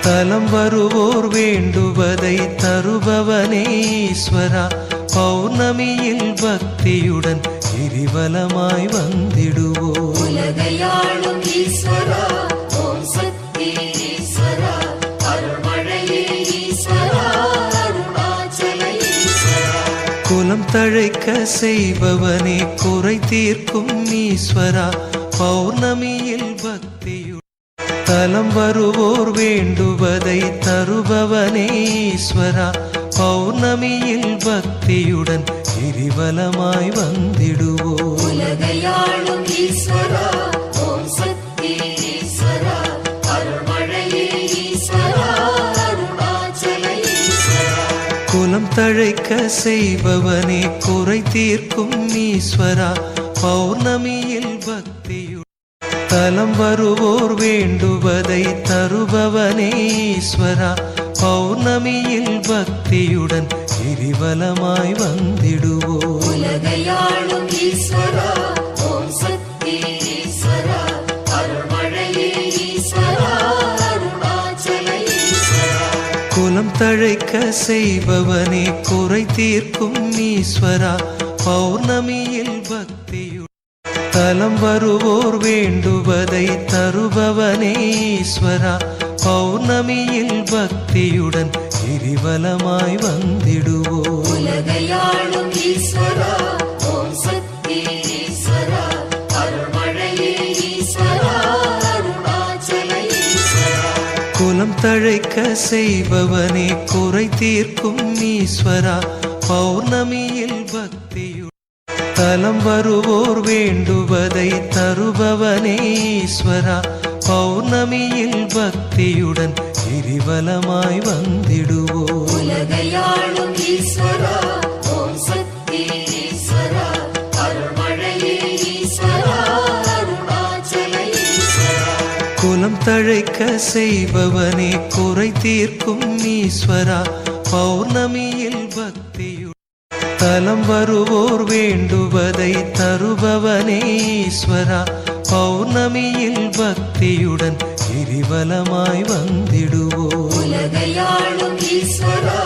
தலம் வருவோர் வேண்டுவதை தருபவனே ஈஸ்வரா, பௌர்ணமியில் பக்தியுடன் கிரிவலமாய் வந்திடுவோம். உலகையாளும் ஈஸ்வரா, ஓம் சக்தி ஈஸ்வரா, அருள்மழையே ஈஸ்வரா, அருணாச்சல ஈஸ்வரா. குலம் தழைக்க செய்பவனே, குறை தீர்க்கும் ஈஸ்வரா, பௌர்ணமியில் பக்தியுடன் தலம் வருவோர் வேண்டுவதை தருபவனே ஈஸ்வரா, பௌர்ணமியில் பக்தியுடன் கிரிவலமாய் வந்திடுவோம். உலகையாளும் ஈஸ்வரா, ஓம் சக்தி ஈஸ்வரா, அருள்மழையே ஈஸ்வரா, அருணாச்சல ஈஸ்வரா. குலம் தழைக்க செய்பவனே, குறை தீர்க்கும் ஈஸ்வரா, பௌர்ணமியில் பக்தியுடன் தலம் வருவோர் வேண்டுவதை தருபவனே ஈஸ்வரா, பௌர்ணமியில் பக்தியுடன் கிரிவலமாய் வந்திடுவோம். உலகையாளும் ஈஸ்வரா, ஓம் சக்தி ஈஸ்வரா, அருள்மழையே ஈஸ்வரா, அருணாச்சல ஈஸ்வரா. குலம் தழைக்க செய்பவனே, குறை தீர்க்கும் ஈஸ்வரா, பௌர்ணமியில் பக்தியுடன் தலம் வருவோர் வேண்டுவதை தருபவனே ஈஸ்வரா, பௌர்ணமியில் பக்தியுடன் கிரிவலமாய் வந்திடுவோம். உலகையாளும் ஈஸ்வரா, ஓம் சக்தி ஈஸ்வரா, அருள்மழையே ஈஸ்வரா, அருணாச்சல ஈஸ்வரா. குலம் தழைக்க செய்பவனே, குறை தீர்க்கும் ஈஸ்வரா, பௌர்ணமியில் பக்தியுடன் தலம் வருவோர் வேண்டுவதை தருபவனே ஈஸ்வரா, பௌர்ணமியில் பக்தியுடன் கிரிவலமாய் வந்திடுவோம். உலகையாளும் ஈஸ்வரா, ஓம் சக்தி ஈஸ்வரா, அருள்மழையே ஈஸ்வரா, அருணாச்சல ஈஸ்வரா. குலம் தழைக்க செய்பவனே, குறை தீர்க்கும் ஈஸ்வரா, பௌர்ணமியில் பக்தியுடன் தலம் வருவோர் வேண்டுவதை தருபவனே ஈஸ்வரா, பௌர்ணமியில் பக்தியுடன் கிரிவலமாய் வந்திடுவோம். உலகையாளும் ஈஸ்வரா,